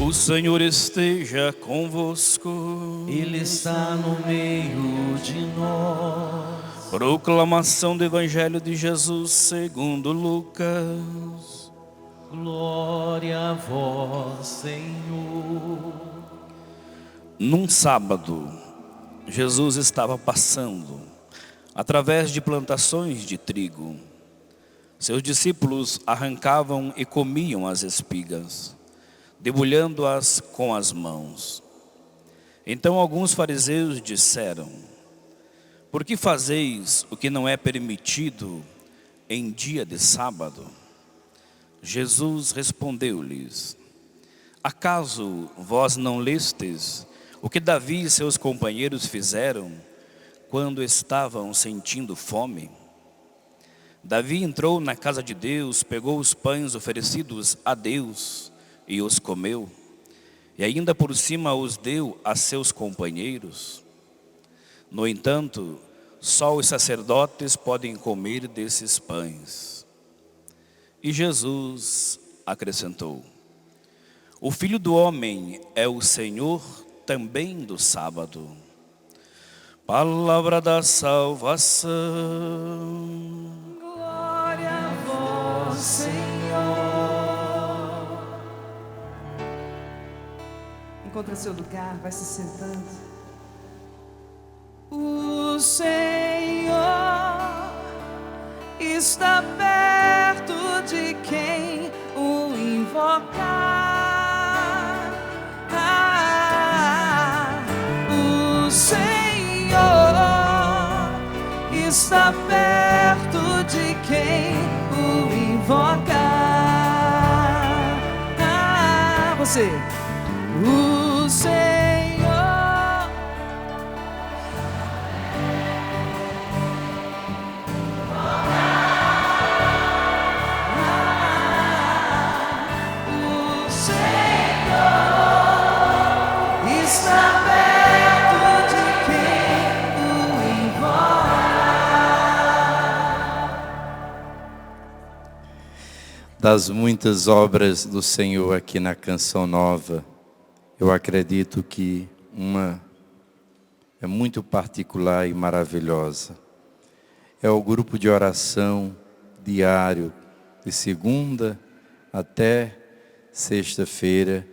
O Senhor esteja convosco. Ele está no meio de nós. Proclamação do Evangelho de Jesus segundo Lucas. Glória a vós, Senhor. Num sábado, Jesus estava passando através de plantações de trigo. Seus discípulos arrancavam e comiam as espigas, debulhando-as com as mãos. Então alguns fariseus disseram: por que fazeis o que não é permitido em dia de sábado? Jesus respondeu-lhes: acaso vós não lestes o que Davi e seus companheiros fizeram quando estavam sentindo fome? Davi entrou na casa de Deus, pegou os pães oferecidos a Deus e os comeu, e ainda por cima os deu a seus companheiros. No entanto, só os sacerdotes podem comer desses pães. E Jesus acrescentou: o Filho do Homem é o Senhor também do sábado. Palavra da salvação. Glória a vós, Senhor. Encontra seu lugar, vai se sentando. O Senhor está perto de quem o invocar. O Senhor está perto de quem o invocar. Você. O Senhor está perto de quem o invoca. Das muitas obras do Senhor aqui na Canção Nova, eu acredito que uma é muito particular e maravilhosa. É o grupo de oração diário, de segunda até sexta-feira,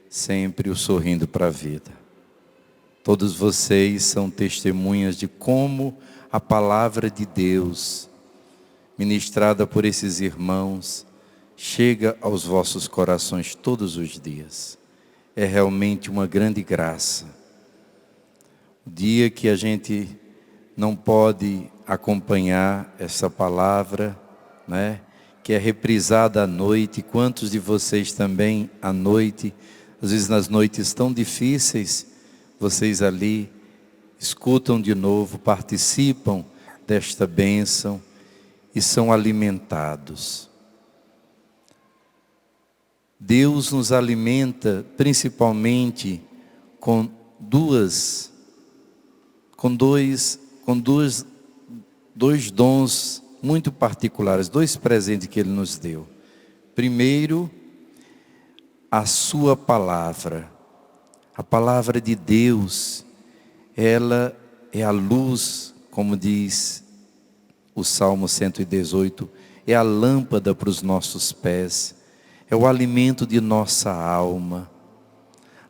sempre o Sorrindo para a Vida. Todos vocês são testemunhas de como a palavra de Deus, ministrada por esses irmãos, chega aos vossos corações todos os dias. É realmente uma grande graça. O dia que a gente não pode acompanhar essa palavra, né, que é reprisada à noite, quantos de vocês também à noite, às vezes nas noites tão difíceis, vocês ali escutam de novo, participam desta bênção e são alimentados. Deus nos alimenta principalmente com dois dons muito particulares, dois presentes que Ele nos deu. Primeiro, a sua palavra. A palavra de Deus, ela é a luz, como diz o Salmo 118, é a lâmpada para os nossos pés, é o alimento de nossa alma.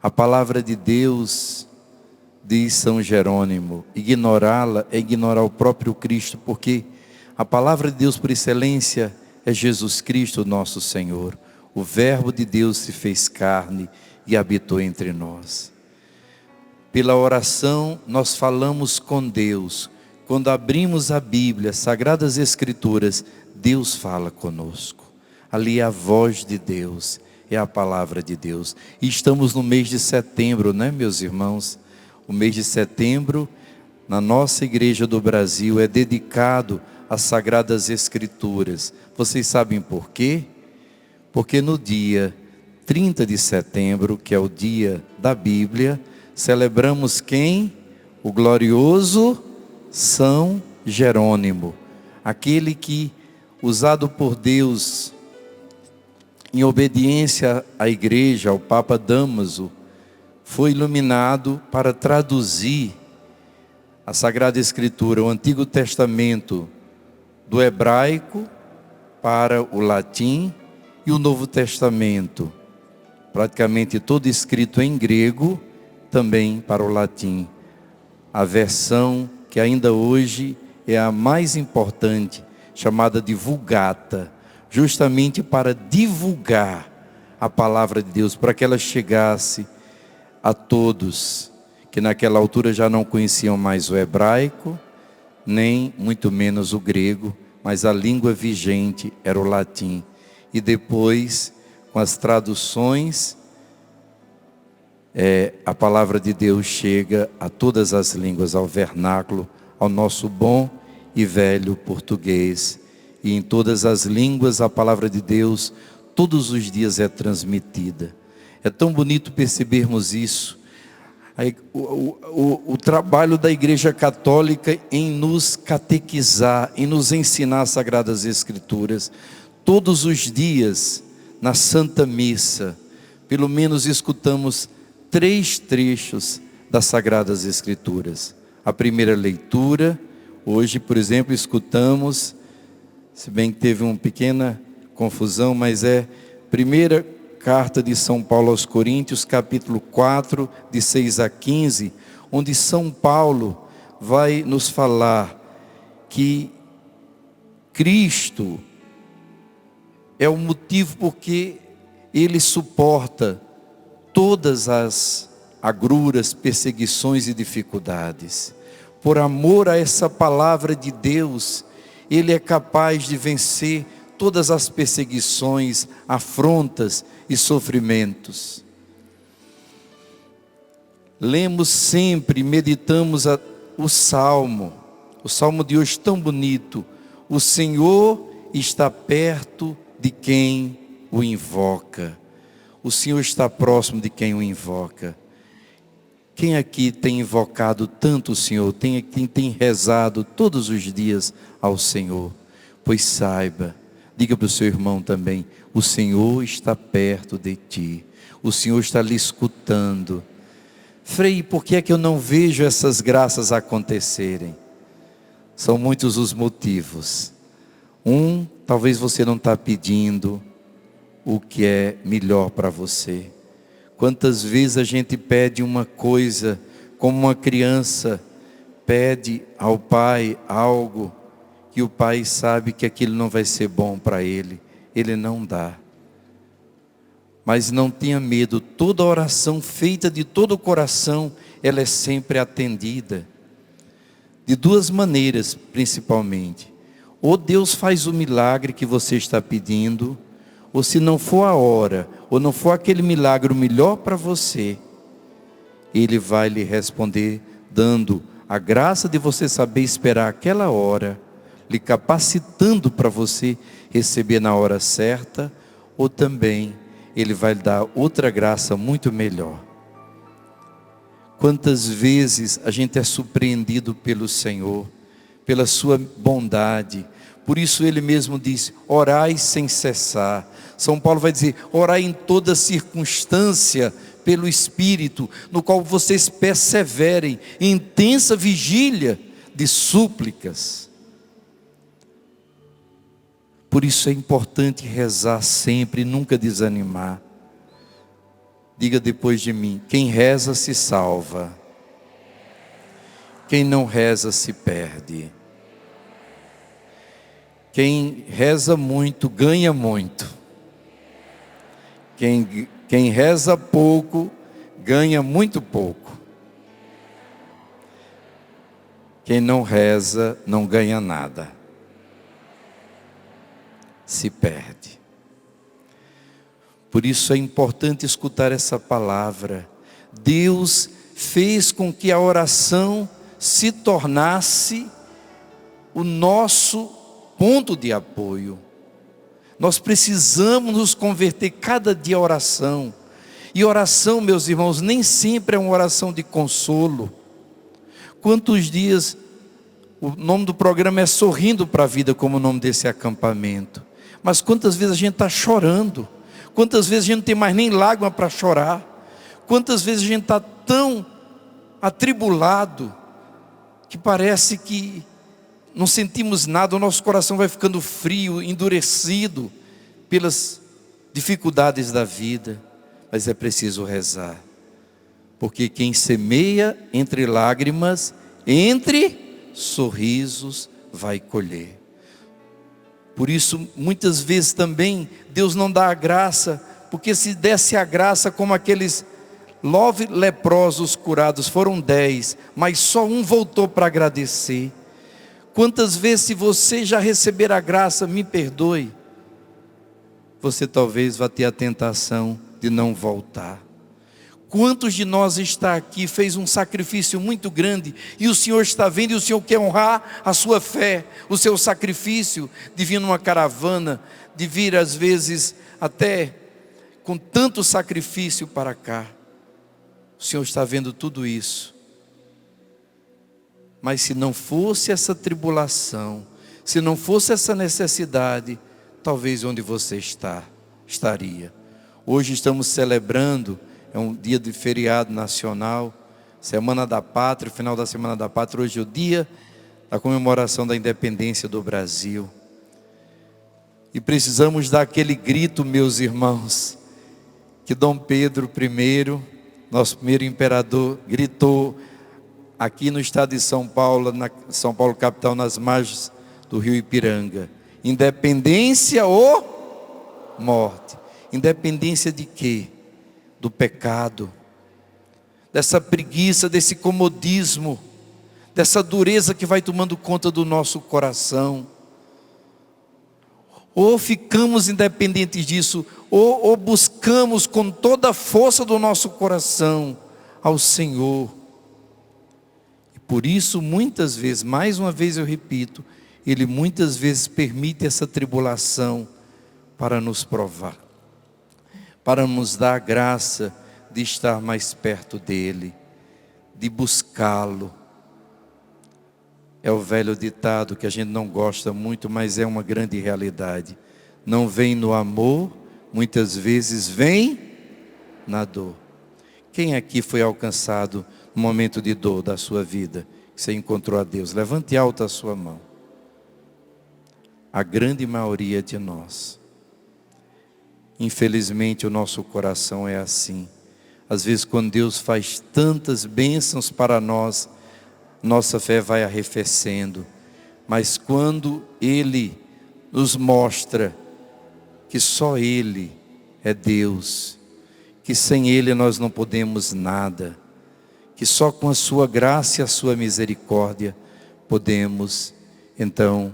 A palavra de Deus, diz São Jerônimo, ignorá-la é ignorar o próprio Cristo, porque a palavra de Deus por excelência é Jesus Cristo, nosso Senhor. O Verbo de Deus se fez carne e habitou entre nós. Pela oração nós falamos com Deus. Quando abrimos a Bíblia, as Sagradas Escrituras, Deus fala conosco. Ali é a voz de Deus, é a palavra de Deus. E estamos no mês de setembro, né, meus irmãos? O mês de setembro, na nossa igreja do Brasil, é dedicado às Sagradas Escrituras. Vocês sabem por quê? Porque no dia 30 de setembro, que é o dia da Bíblia, celebramos quem? O glorioso São Jerônimo. Aquele que, usado por Deus em obediência à igreja, ao Papa Dámaso, foi iluminado para traduzir a Sagrada Escritura, o Antigo Testamento, do hebraico para o latim e o Novo Testamento, praticamente todo escrito em grego, também para o latim. A versão que ainda hoje é a mais importante, chamada de Vulgata, justamente para divulgar a palavra de Deus, para que ela chegasse a todos, que naquela altura já não conheciam mais o hebraico, nem muito menos o grego, mas a língua vigente era o latim. E depois, com as traduções, a palavra de Deus chega a todas as línguas, ao vernáculo, ao nosso bom e velho português. E em todas as línguas a palavra de Deus todos os dias é transmitida. É tão bonito percebermos isso. O trabalho da Igreja Católica em nos catequizar, em nos ensinar as Sagradas Escrituras. Todos os dias, na Santa Missa, pelo menos escutamos 3 trechos das Sagradas Escrituras. A primeira leitura, hoje, por exemplo, escutamos, se bem que teve uma pequena confusão, mas é primeira carta de São Paulo aos Coríntios, capítulo 4, de 6 a 15, onde São Paulo vai nos falar que Cristo é o motivo porque Ele suporta todas as agruras, perseguições e dificuldades. Por amor a essa palavra de Deus, Ele é capaz de vencer todas as perseguições, afrontas e sofrimentos. Lemos sempre, meditamos o Salmo de hoje tão bonito. O Senhor está perto de quem o invoca. O Senhor está próximo de quem o invoca. Quem aqui tem invocado tanto o Senhor? Quem tem rezado todos os dias ao Senhor? Pois saiba, diga para o seu irmão também, o Senhor está perto de ti. O Senhor está lhe escutando. Frei, por que é que eu não vejo essas graças acontecerem? São muitos os motivos. Talvez você não está pedindo o que é melhor para você. Quantas vezes a gente pede uma coisa, como uma criança pede ao pai algo, que o pai sabe que aquilo não vai ser bom para ele, ele não dá. Mas não tenha medo, toda oração feita de todo o coração, ela é sempre atendida. De 2 maneiras, principalmente. Ou Deus faz o milagre que você está pedindo, ou se não for a hora, ou não for aquele milagre o melhor para você, Ele vai lhe responder, dando a graça de você saber esperar aquela hora, lhe capacitando para você receber na hora certa, ou também Ele vai lhe dar outra graça muito melhor. Quantas vezes a gente é surpreendido pelo Senhor, pela sua bondade. Por isso Ele mesmo diz, orai sem cessar. São Paulo vai dizer, orai em toda circunstância pelo Espírito, no qual vocês perseverem em intensa vigília de súplicas. Por isso é importante rezar sempre e nunca desanimar. Diga depois de mim, quem reza se salva, quem não reza se perde. Quem reza muito, ganha muito. Quem reza pouco, ganha muito pouco. Quem não reza, não ganha nada. Se perde. Por isso é importante escutar essa palavra. Deus fez com que a oração se tornasse o nosso ponto de apoio. Nós precisamos nos converter cada dia à oração. E oração, meus irmãos, nem sempre é uma oração de consolo. Quantos dias, o nome do programa é Sorrindo para a Vida, como o nome desse acampamento. Mas quantas vezes a gente está chorando. Quantas vezes a gente não tem mais nem lágrima para chorar? Quantas vezes a gente está tão atribulado que parece que não sentimos nada, o nosso coração vai ficando frio, endurecido pelas dificuldades da vida. Mas é preciso rezar, porque quem semeia entre lágrimas, entre sorrisos, vai colher. Por isso, muitas vezes também, Deus não dá a graça, porque se desse a graça como aqueles 9 leprosos curados, foram 10, mas só um voltou para agradecer. Quantas vezes, se você já receber a graça, me perdoe, você talvez vá ter a tentação de não voltar. Quantos de nós está aqui, fez um sacrifício muito grande, e o Senhor está vendo, e o Senhor quer honrar a sua fé, o seu sacrifício, de vir numa caravana, de vir às vezes até com tanto sacrifício para cá. O Senhor está vendo tudo isso. Mas se não fosse essa tribulação, se não fosse essa necessidade, talvez onde você estaria. Hoje estamos celebrando, é um dia de feriado nacional, Semana da Pátria, final da Semana da Pátria. Hoje é o dia da comemoração da independência do Brasil. E precisamos dar aquele grito, meus irmãos, que Dom Pedro I, nosso primeiro imperador, gritou aqui no estado de São Paulo, São Paulo capital, nas margens do rio Ipiranga: independência ou morte. Independência de quê? Do pecado, dessa preguiça, desse comodismo, dessa dureza que vai tomando conta do nosso coração. Ou ficamos independentes disso, ou buscamos com toda a força do nosso coração ao Senhor. E por isso, muitas vezes, mais uma vez eu repito, Ele muitas vezes permite essa tribulação para nos provar, para nos dar a graça de estar mais perto dEle, de buscá-lo. É o velho ditado que a gente não gosta muito, mas é uma grande realidade. Não vem no amor, muitas vezes vem na dor. Quem aqui foi alcançado no momento de dor da sua vida? Você encontrou a Deus? Levante alto a sua mão. A grande maioria de nós. Infelizmente o nosso coração é assim. Às vezes quando Deus faz tantas bênçãos para nós, nossa fé vai arrefecendo. Mas quando Ele nos mostra que só Ele é Deus, que sem Ele nós não podemos nada, que só com a sua graça e a sua misericórdia podemos, então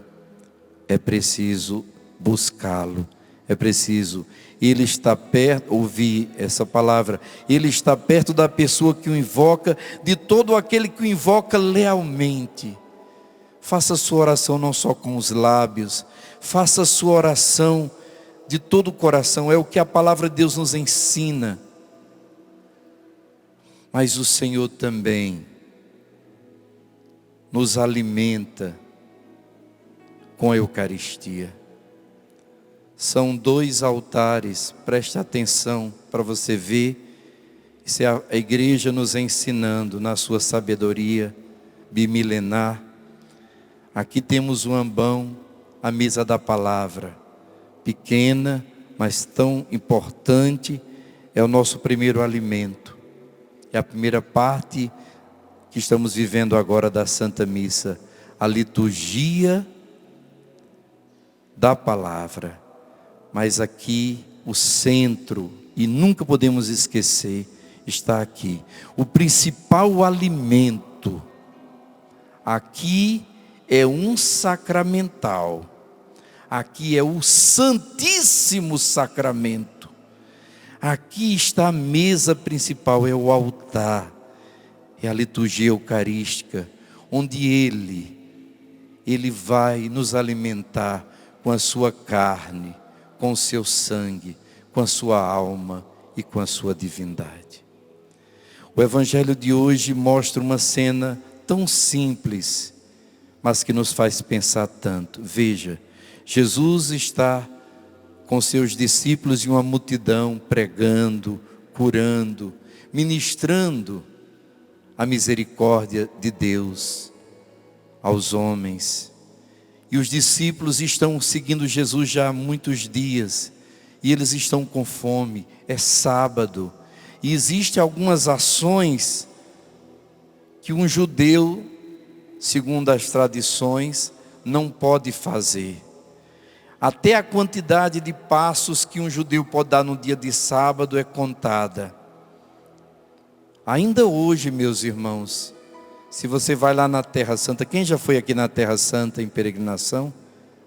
é preciso buscá-lo. É preciso, Ele está perto, ouvir essa palavra, Ele está perto da pessoa que o invoca, de todo aquele que o invoca lealmente. Faça a sua oração não só com os lábios, faça a sua oração de todo o coração, é o que a palavra de Deus nos ensina. Mas o Senhor também nos alimenta com a Eucaristia. São 2 altares, preste atenção para você ver. Isso é a igreja nos ensinando na sua sabedoria bimilenar. Aqui temos o ambão, a mesa da palavra, pequena, mas tão importante, é o nosso primeiro alimento. É a primeira parte que estamos vivendo agora da Santa Missa, a liturgia da palavra. Mas aqui o centro, e nunca podemos esquecer, está aqui. O principal alimento aqui é um sacramental. Aqui é o Santíssimo Sacramento. Aqui está a mesa principal, é o altar. É a liturgia eucarística, onde Ele vai nos alimentar com a sua carne, com o seu sangue, com a sua alma e com a sua divindade. O Evangelho de hoje mostra uma cena tão simples, mas que nos faz pensar tanto. Veja, Jesus está com seus discípulos e uma multidão, pregando, curando, ministrando a misericórdia de Deus aos homens. E os discípulos estão seguindo Jesus já há muitos dias, e eles estão com fome, é sábado, e existem algumas ações que um judeu, segundo as tradições, não pode fazer. Até a quantidade de passos que um judeu pode dar no dia de sábado é contada. Ainda hoje, meus irmãos, se você vai lá na Terra Santa, quem já foi aqui na Terra Santa em peregrinação?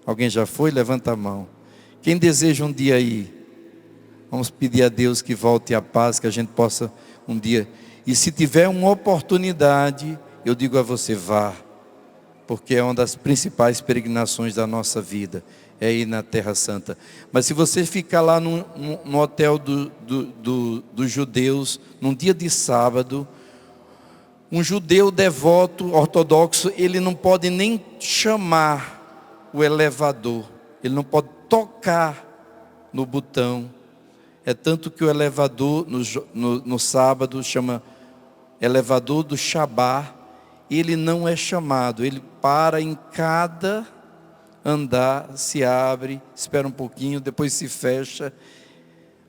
Alguém já foi? Levanta a mão. Quem deseja um dia ir? Vamos pedir a Deus que volte a paz, que a gente possa um dia. E se tiver uma oportunidade, eu digo a você, vá. Porque é uma das principais peregrinações da nossa vida, é ir na Terra Santa. Mas se você ficar lá no hotel dos judeus, num dia de sábado, um judeu devoto, ortodoxo, ele não pode nem chamar o elevador, ele não pode tocar no botão. É tanto que o elevador no sábado chama elevador do Shabá, ele não é chamado, ele para em cada andar, se abre, espera um pouquinho, depois se fecha,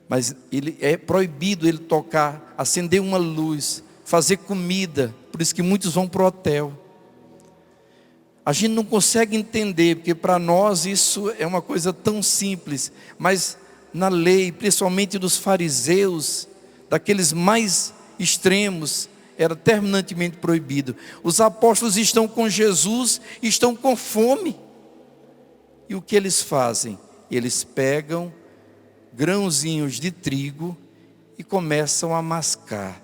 mas ele é proibido ele tocar, acender uma luz, fazer comida, por isso que muitos vão para o hotel. A gente não consegue entender, porque para nós isso é uma coisa tão simples, mas na lei, principalmente dos fariseus, daqueles mais extremos, era terminantemente proibido. Os apóstolos estão com Jesus, estão com fome. E o que eles fazem? Eles pegam grãozinhos de trigo e começam a mascar.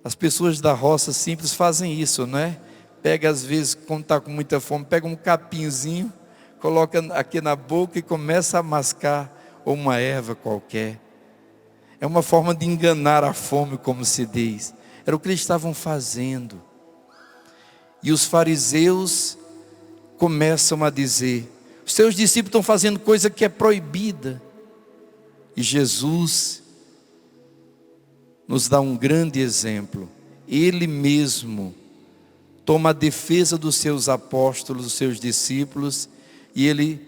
As pessoas da roça simples fazem isso, não é? Pega às vezes, quando está com muita fome, pega um capinzinho, coloca aqui na boca e começa a mascar, ou uma erva qualquer. É uma forma de enganar a fome, como se diz. Era o que eles estavam fazendo. E os fariseus começam a dizer: os seus discípulos estão fazendo coisa que é proibida. E Jesus nos dá um grande exemplo. Ele mesmo toma a defesa dos seus apóstolos, dos seus discípulos, e ele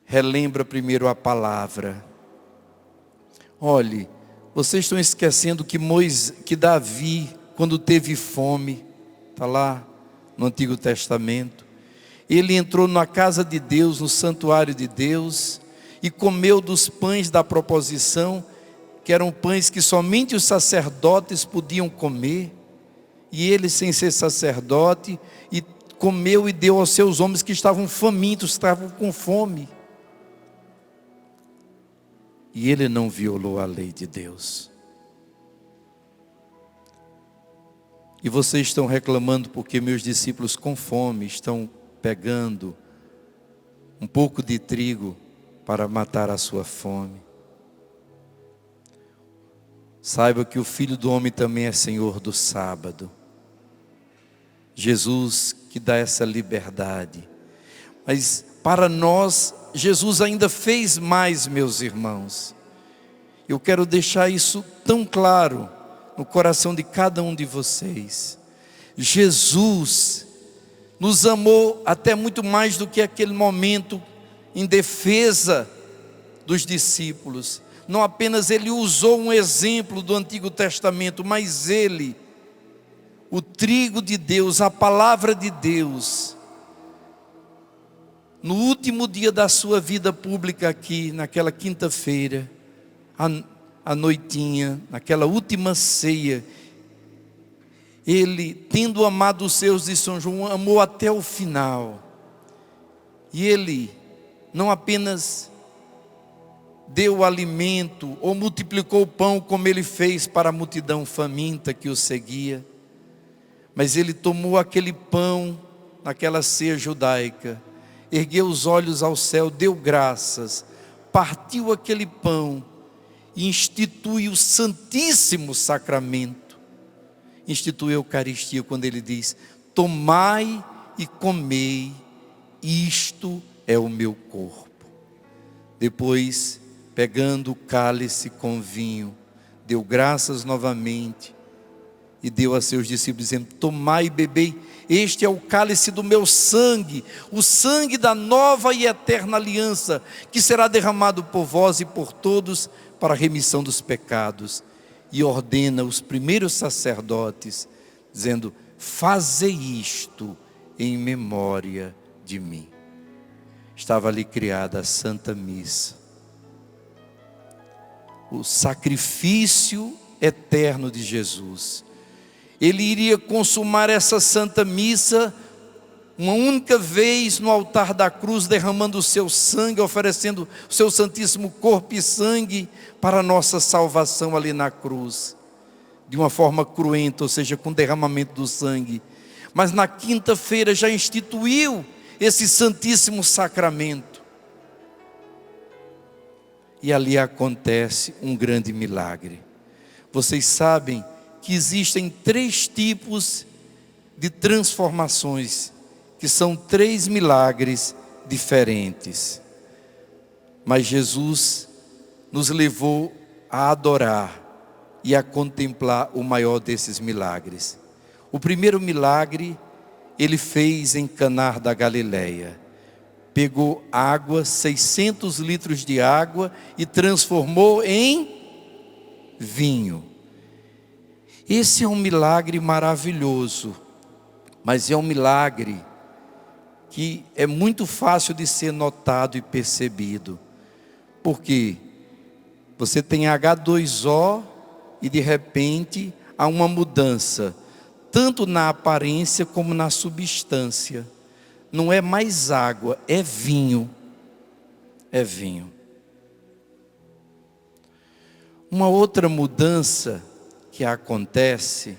relembra primeiro a palavra. Olhe, vocês estão esquecendo que Davi, quando teve fome, está lá no Antigo Testamento, ele entrou na casa de Deus, no santuário de Deus, e comeu dos pães da proposição, que eram pães que somente os sacerdotes podiam comer, e ele, sem ser sacerdote, e comeu e deu aos seus homens que estavam famintos, estavam com fome. E ele não violou a lei de Deus. E vocês estão reclamando porque meus discípulos com fome estão pegando um pouco de trigo para matar a sua fome. Saiba que o Filho do Homem também é Senhor do sábado. Jesus que dá essa liberdade. Mas para nós, Jesus ainda fez mais, meus irmãos. Eu quero deixar isso tão claro no coração de cada um de vocês. Jesus nos amou até muito mais do que aquele momento em defesa dos discípulos. Não apenas ele usou um exemplo do Antigo Testamento, mas ele, o trigo de Deus, a palavra de Deus, no último dia da sua vida pública aqui, naquela quinta-feira, à noitinha, naquela última ceia, ele, tendo amado os seus de São João, amou até o final. E ele não apenas deu o alimento ou multiplicou o pão como ele fez para a multidão faminta que o seguia, mas ele tomou aquele pão naquela ceia judaica, ergueu os olhos ao céu, deu graças, partiu aquele pão e institui o Santíssimo Sacramento, institui a Eucaristia quando ele diz: tomai e comei, isto é o meu corpo. Depois, pegando o cálice com vinho, deu graças novamente e deu a seus discípulos, dizendo: tomai e bebei, este é o cálice do meu sangue, o sangue da nova e eterna aliança, que será derramado por vós e por todos para a remissão dos pecados. E ordena os primeiros sacerdotes, dizendo: fazei isto em memória de mim. Estava ali criada a Santa Missa, o sacrifício eterno de Jesus. Ele iria consumar essa Santa Missa uma única vez no altar da cruz, derramando o seu sangue, oferecendo o seu santíssimo corpo e sangue para a nossa salvação ali na cruz, de uma forma cruenta, ou seja, com derramamento do sangue. Mas na quinta-feira já instituiu esse santíssimo sacramento. E ali acontece um grande milagre. Vocês sabem que existem 3 tipos de transformações, que são 3 milagres diferentes. Mas Jesus nos levou a adorar e a contemplar o maior desses milagres. O primeiro milagre ele fez em Caná da Galileia. Pegou água, 600 litros de água, e transformou em vinho. Esse é um milagre maravilhoso, mas é um milagre que é muito fácil de ser notado e percebido. Porque você tem H2O e de repente há uma mudança, tanto na aparência como na substância. Não é mais água, é vinho. É vinho. Uma outra mudança que acontece,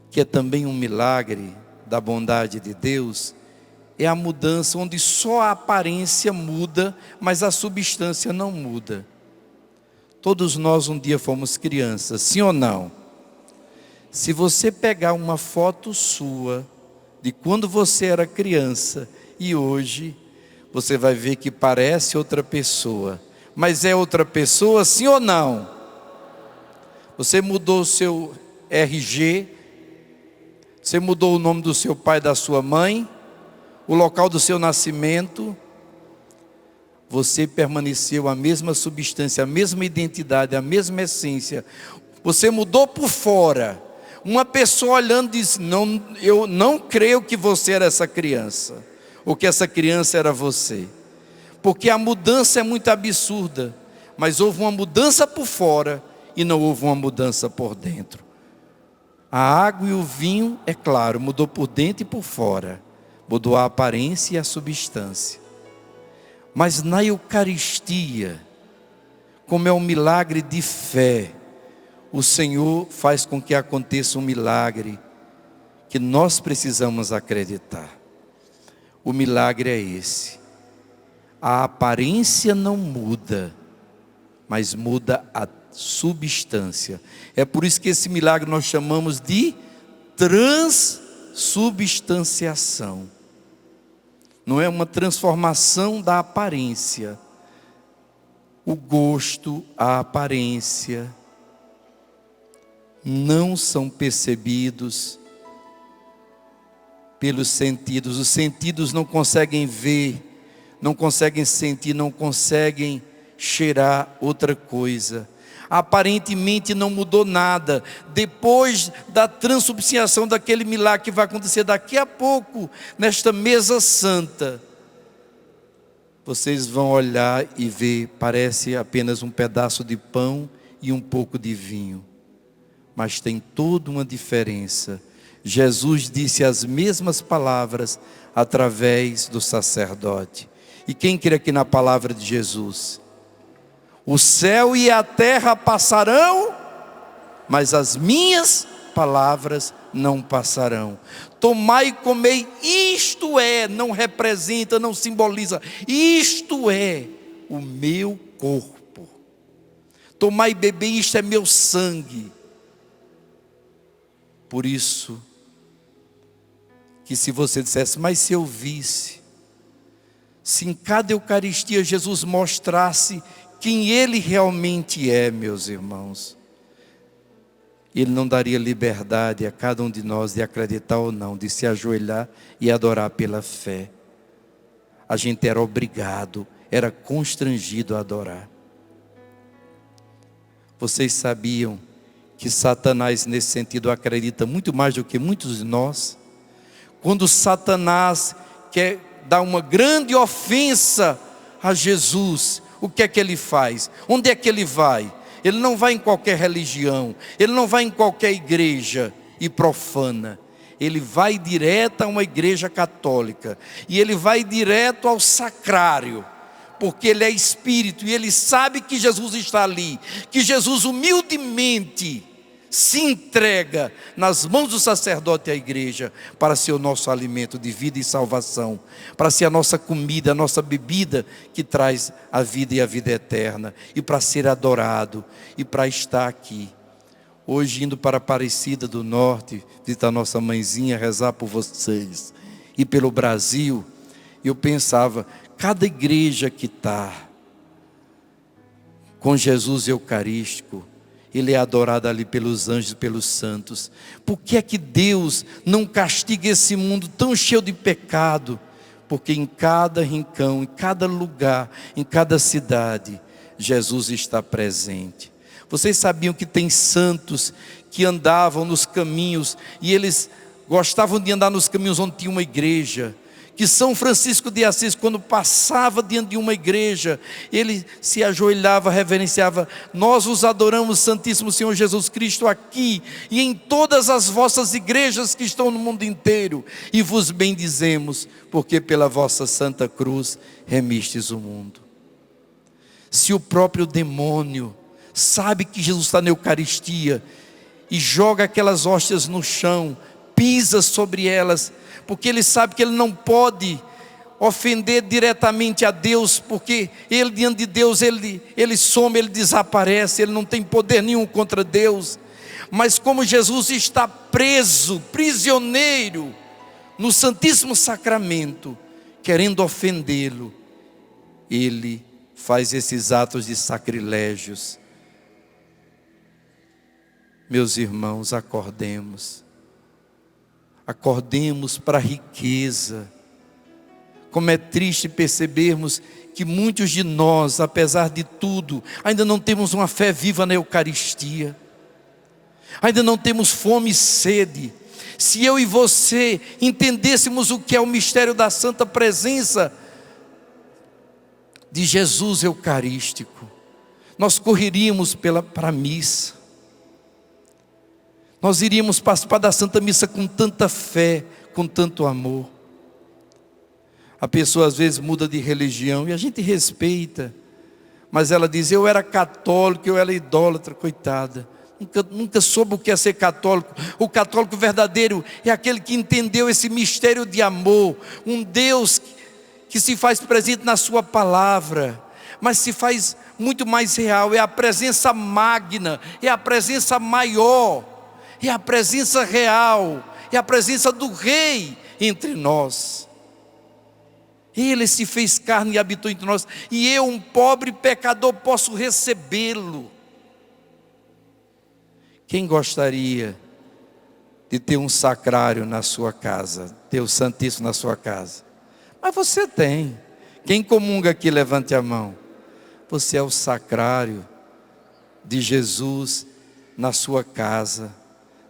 que é também um milagre da bondade de Deus, é a mudança onde só a aparência muda, mas a substância não muda. Todos nós um dia fomos crianças, sim ou não? Se você pegar uma foto sua, de quando você era criança e hoje, você vai ver que parece outra pessoa. Mas é outra pessoa, sim ou não? Você mudou o seu RG, você mudou o nome do seu pai e da sua mãe, o local do seu nascimento, você permaneceu a mesma substância, a mesma identidade, a mesma essência. Você mudou por fora. Uma pessoa olhando diz: não, eu não creio que você era essa criança, ou que essa criança era você. Porque a mudança é muito absurda, mas houve uma mudança por fora e não houve uma mudança por dentro. A água e o vinho, é claro, mudou por dentro e por fora, mudou a aparência e a substância. Mas na Eucaristia, como é um milagre de fé, o Senhor faz com que aconteça um milagre que nós precisamos acreditar. O milagre é esse: a aparência não muda, mas muda a substância. É por isso que esse milagre nós chamamos de transubstanciação. Não é uma transformação da aparência. O gosto, a aparência não são percebidos pelos sentidos. Os sentidos não conseguem ver, não conseguem sentir, não conseguem cheirar outra coisa. Aparentemente não mudou nada. Depois da transubstanciação, daquele milagre que vai acontecer daqui a pouco, nesta mesa santa, vocês vão olhar e ver, parece apenas um pedaço de pão e um pouco de vinho. Mas tem toda uma diferença. Jesus disse as mesmas palavras através do sacerdote. E quem crê aqui na palavra de Jesus? O céu e a terra passarão, mas as minhas palavras não passarão. Tomai e comei, isto é, não representa, não simboliza, isto é o meu corpo. Tomai e bebei, isto é meu sangue. Por isso, que se você dissesse: mas se eu visse, Se em cada Eucaristia Jesus mostrasse quem Ele realmente é, meus irmãos, Ele não daria liberdade a cada um de nós de acreditar ou não, de se ajoelhar e adorar pela fé. A gente era obrigado, era constrangido a adorar. Vocês sabiam que Satanás, nesse sentido, acredita muito mais do que muitos de nós? Quando Satanás quer dar uma grande ofensa a Jesus, o que é que ele faz? Onde é que ele vai? Ele não vai em qualquer religião, ele não vai em qualquer igreja e profana. Ele vai direto a uma igreja católica, e ele vai direto ao sacrário, porque ele é espírito, e ele sabe que Jesus está ali, que Jesus humildemente se entrega nas mãos do sacerdote e a igreja, para ser o nosso alimento de vida e salvação, para ser a nossa comida, a nossa bebida, que traz a vida e a vida eterna, e para ser adorado, e para estar aqui. Hoje, indo para Aparecida do Norte, visitar nossa mãezinha, rezar por vocês, e pelo Brasil, eu pensava, cada igreja que está com Jesus Eucarístico, Ele é adorado ali pelos anjos e pelos santos. Por que é que Deus não castiga esse mundo tão cheio de pecado? Porque em cada rincão, em cada lugar, em cada cidade, Jesus está presente. Vocês sabiam que tem santos que andavam nos caminhos, e eles gostavam de andar nos caminhos onde tinha uma igreja? Que São Francisco de Assis, quando passava diante de uma igreja, ele se ajoelhava, reverenciava: nós vos adoramos, Santíssimo Senhor Jesus Cristo, aqui e em todas as vossas igrejas que estão no mundo inteiro, e vos bendizemos, porque pela vossa santa cruz remistes o mundo. Se o próprio demônio sabe que Jesus está na Eucaristia e joga aquelas hóstias no chão, pisa sobre elas, porque ele sabe que ele não pode ofender diretamente a Deus, porque ele, diante de Deus, ele some, ele desaparece, ele não tem poder nenhum contra Deus. Mas como Jesus está preso, prisioneiro, no Santíssimo Sacramento, querendo ofendê-lo, ele faz esses atos de sacrilégios. Meus irmãos, acordemos. Acordemos para a riqueza. Como é triste percebermos que muitos de nós, apesar de tudo, ainda não temos uma fé viva na Eucaristia. Ainda não temos fome e sede. Se eu e você entendêssemos o que é o mistério da santa presença de Jesus Eucarístico, nós correríamos para a missa. Nós iríamos participar da Santa Missa com tanta fé, com tanto amor. A pessoa às vezes muda de religião e a gente respeita, mas ela diz: eu era católico, eu era idólatra, coitada. Nunca soube o que é ser católico. O católico verdadeiro é aquele que entendeu esse mistério de amor. Um Deus que se faz presente na sua palavra, mas se faz muito mais real. É a presença magna, é a presença maior, é a presença real, é a presença do Rei entre nós. Ele se fez carne e habitou entre nós, e eu, um pobre pecador, posso recebê-lo. Quem gostaria de ter um sacrário na sua casa, ter o Santíssimo na sua casa? Mas você tem. Quem comunga aqui, levante a mão. Você é o sacrário de Jesus na sua casa,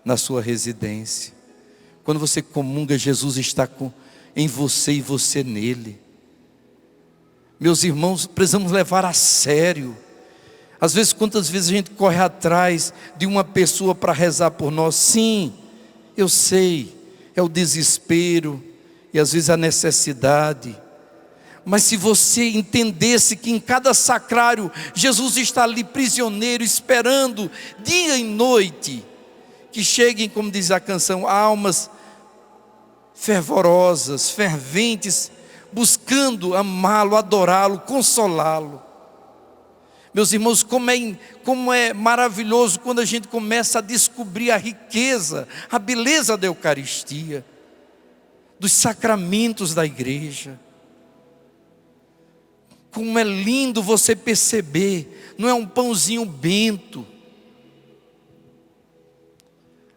na sua residência. Quando você comunga, Jesus está em você e você nele. Meus irmãos, precisamos levar a sério. Às vezes, quantas vezes a gente corre atrás de uma pessoa para rezar por nós? Sim, eu sei, é o desespero e às vezes a necessidade. Mas se você entendesse que em cada sacrário Jesus está ali prisioneiro, esperando dia e noite que cheguem, como diz a canção, almas fervorosas, ferventes, buscando amá-lo, adorá-lo, consolá-lo. Meus irmãos, como é maravilhoso quando a gente começa a descobrir a riqueza, a beleza da Eucaristia, dos sacramentos da igreja. Como é lindo você perceber, não é um pãozinho bento.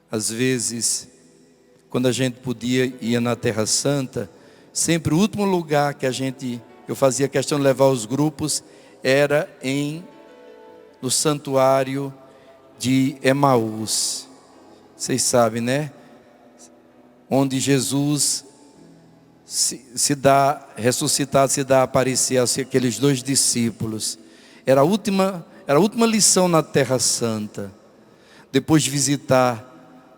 Às vezes, quando a gente podia ir na Terra Santa, sempre o último lugar que eu fazia questão de levar os grupos, era no santuário de Emaús. Vocês sabem, né? Onde Jesus se dá a aparecer aqueles 2 discípulos. Era a última lição na Terra Santa. Depois de visitar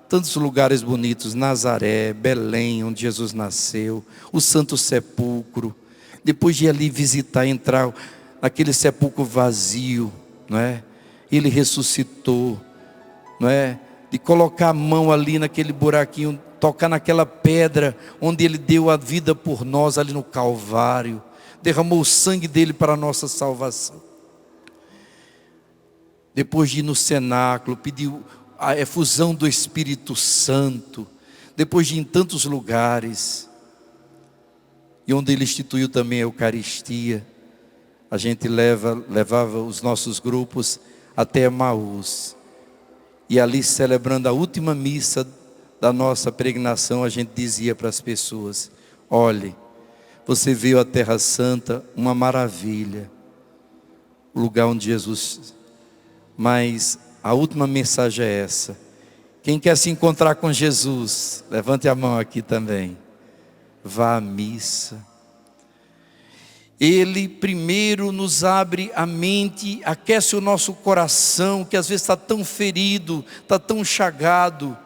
tantos lugares bonitos, Nazaré, Belém, onde Jesus nasceu, o Santo Sepulcro. Depois de ali visitar, entrar naquele sepulcro vazio, não é? Ele ressuscitou, não é? De colocar a mão ali naquele buraquinho, tocar naquela pedra onde Ele deu a vida por nós ali no Calvário, derramou o sangue dele para a nossa salvação. Depois de ir no cenáculo, pediu a efusão do Espírito Santo, depois de ir em tantos lugares, e onde Ele instituiu também a Eucaristia, a gente levava os nossos grupos até Emaús, e ali celebrando a última missa da nossa peregrinação, a gente dizia para as pessoas: olhe, você veio à Terra Santa, uma maravilha, o lugar onde Jesus, mas a última mensagem é essa: quem quer se encontrar com Jesus, levante a mão aqui também, vá à missa. Ele primeiro nos abre a mente, aquece o nosso coração, que às vezes está tão ferido, está tão chagado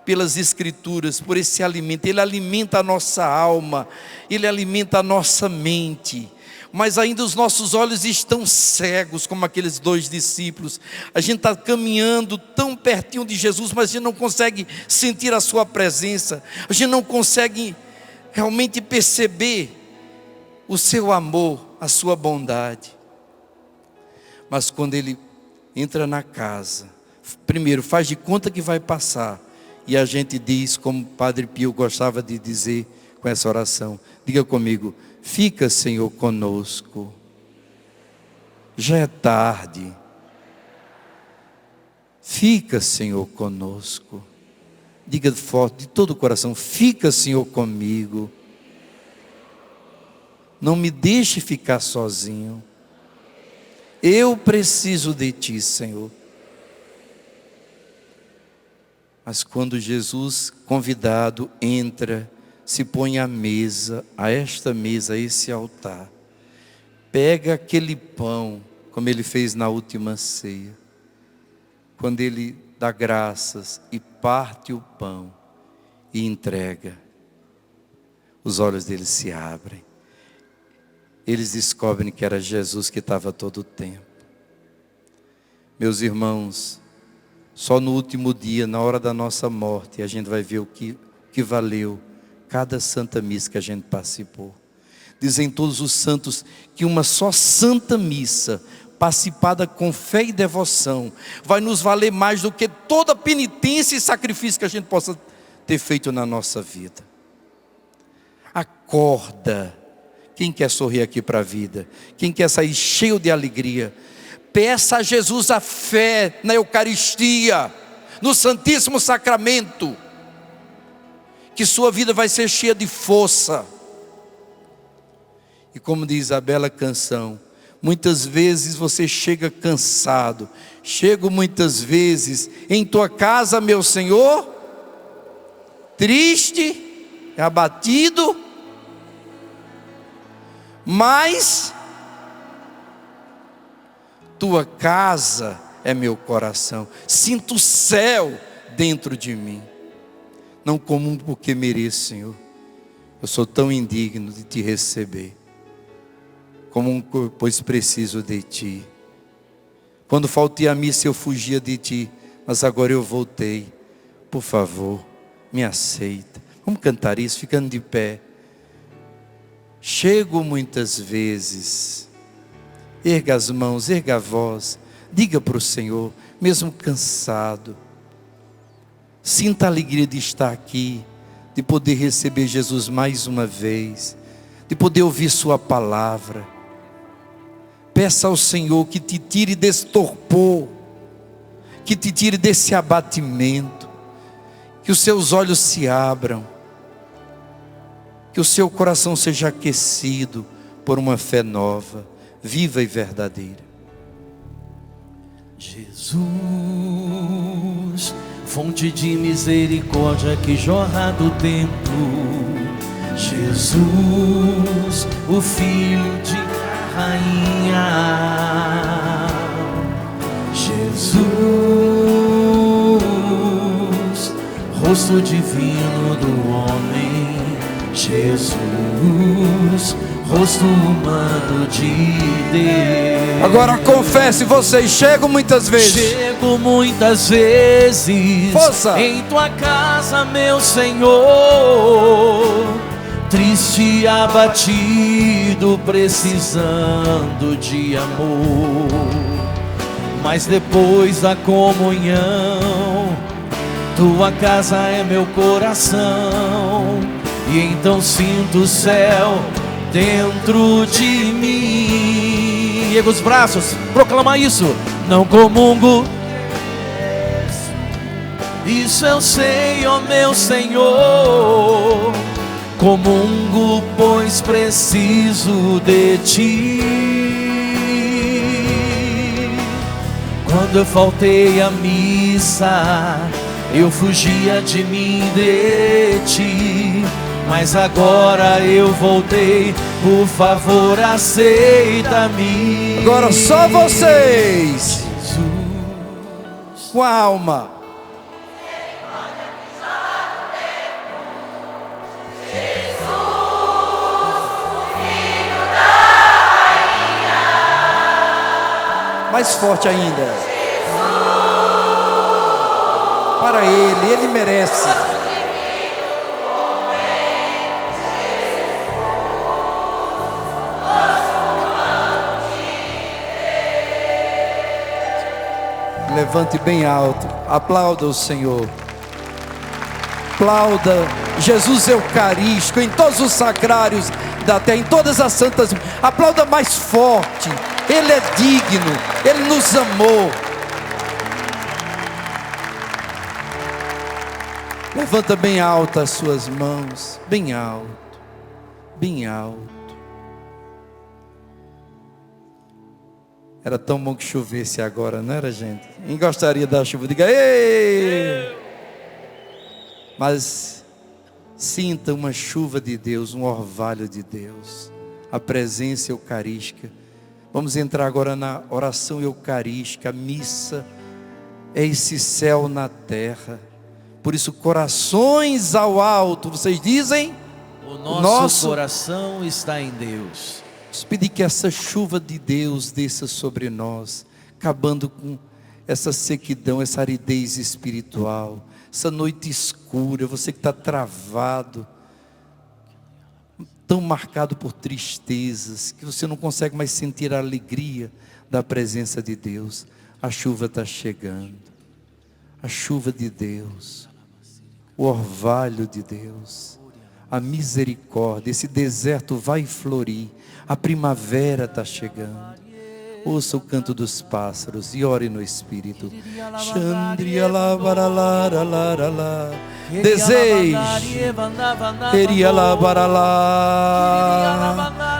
pelas Escrituras, por esse alimento. Ele alimenta a nossa alma, Ele alimenta a nossa mente. Mas ainda os nossos olhos estão cegos, como aqueles 2 discípulos. A gente está caminhando tão pertinho de Jesus, mas a gente não consegue sentir a sua presença. A gente não consegue realmente perceber o seu amor, a sua bondade. Mas quando ele entra na casa, primeiro faz de conta que vai passar, e a gente diz, como o Padre Pio gostava de dizer com essa oração, diga comigo: fica, Senhor, conosco, já é tarde, fica, Senhor, conosco. Diga forte, de todo o coração: fica, Senhor, comigo, não me deixe ficar sozinho, eu preciso de Ti, Senhor. Mas quando Jesus, convidado, entra, se põe à mesa, a esta mesa, a esse altar, pega aquele pão, como Ele fez na última ceia, quando Ele dá graças e parte o pão e entrega, os olhos deles se abrem. Eles descobrem que era Jesus que estava todo o tempo. Meus irmãos, só no último dia, na hora da nossa morte, a gente vai ver o que valeu cada Santa Missa que a gente participou. Dizem todos os santos que uma só Santa Missa, participada com fé e devoção, vai nos valer mais do que toda penitência e sacrifício que a gente possa ter feito na nossa vida. Acorda. Quem quer sorrir aqui para a vida? Quem quer sair cheio de alegria? Peça a Jesus a fé na Eucaristia, no Santíssimo Sacramento, que sua vida vai ser cheia de força. E como diz a bela canção, muitas vezes você chega cansado. Chego muitas vezes em tua casa, meu Senhor, triste, abatido, mas tua casa é meu coração. Sinto o céu dentro de mim. Não como porque mereço, Senhor. Eu sou tão indigno de Te receber. Pois preciso de Ti. Quando faltei à missa eu fugia de Ti, mas agora eu voltei. Por favor, me aceita. Vamos cantar isso, ficando de pé. Chego muitas vezes, erga as mãos, erga a voz, diga para o Senhor, mesmo cansado, sinta a alegria de estar aqui, de poder receber Jesus mais uma vez, de poder ouvir sua palavra. Peça ao Senhor que te tire desse torpor, que te tire desse abatimento, que os seus olhos se abram, que o seu coração seja aquecido por uma fé nova, viva e verdadeira. Jesus, fonte de misericórdia que jorra do templo. Jesus, o filho de rainha. Jesus, rosto divino do homem. Jesus, rosto humano de Deus. Agora confesse, vocês chegam muitas vezes. Chego muitas vezes. Força. Em tua casa, meu Senhor, triste, abatido, precisando de amor. Mas depois da comunhão, tua casa é meu coração. E então sinto o céu dentro de mim. Erga os braços, proclama isso. Não comungo, isso eu sei, ó meu Senhor. Comungo, pois preciso de ti. Quando eu faltei à missa, eu fugia de mim, de ti. Mas agora eu voltei, por favor aceita-me. Agora só vocês, com a alma. Mais forte ainda. Para Ele merece. Levante bem alto, aplauda o Senhor. Aplauda Jesus Eucarístico em todos os sacrários da terra, em todas as santas. Aplauda mais forte. Ele é digno, Ele nos amou. Levanta bem alto as suas mãos, bem alto, bem alto. Era tão bom que chovesse agora, não era, gente? Quem gostaria da chuva? Diga, ei! Mas sinta uma chuva de Deus, um orvalho de Deus, a presença eucarística. Vamos entrar agora na oração eucarística. A missa é esse céu na terra. Por isso, corações ao alto. Vocês dizem? O nosso coração está em Deus. Vamos pedir que essa chuva de Deus desça sobre nós, acabando com essa sequidão, essa aridez espiritual, essa noite escura. Você que está travado, tão marcado por tristezas, que você não consegue mais sentir a alegria da presença de Deus. A chuva está chegando, a chuva de Deus, o orvalho de Deus, a misericórdia. Esse deserto vai florir, a primavera está chegando. Ouça o canto dos pássaros e ore no Espírito. Deseje,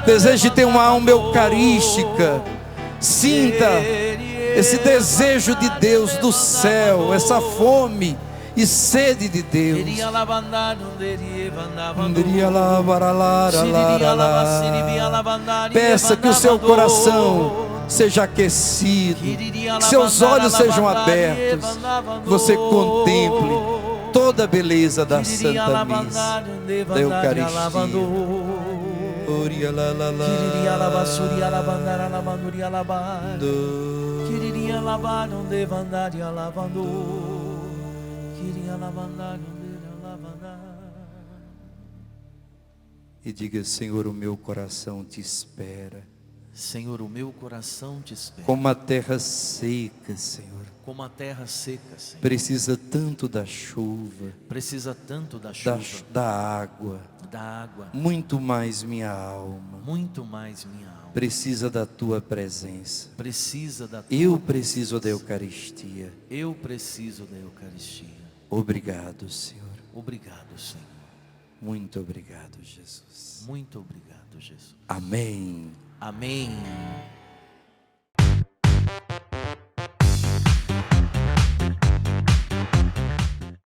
deseje ter uma alma eucarística. Sinta esse desejo de Deus do céu, essa fome e sede de Deus. Peça que o seu coração seja aquecido, que seus olhos sejam abertos, que você contemple toda a beleza da Santa Missa, da Eucaristia. E diga: Senhor, o meu coração te espera. Senhor, o meu coração te espera. Como a terra seca, Senhor, como a terra seca, Senhor, precisa tanto da chuva, precisa tanto da chuva, da água, da água, muito mais minha alma. muito mais minha alma. precisa da tua presença. Precisa da tua Eu preciso da Eucaristia. Eu preciso da Eucaristia. Obrigado, Senhor. Obrigado, Senhor. Muito obrigado, Jesus. Muito obrigado, Jesus. Amém. Amém.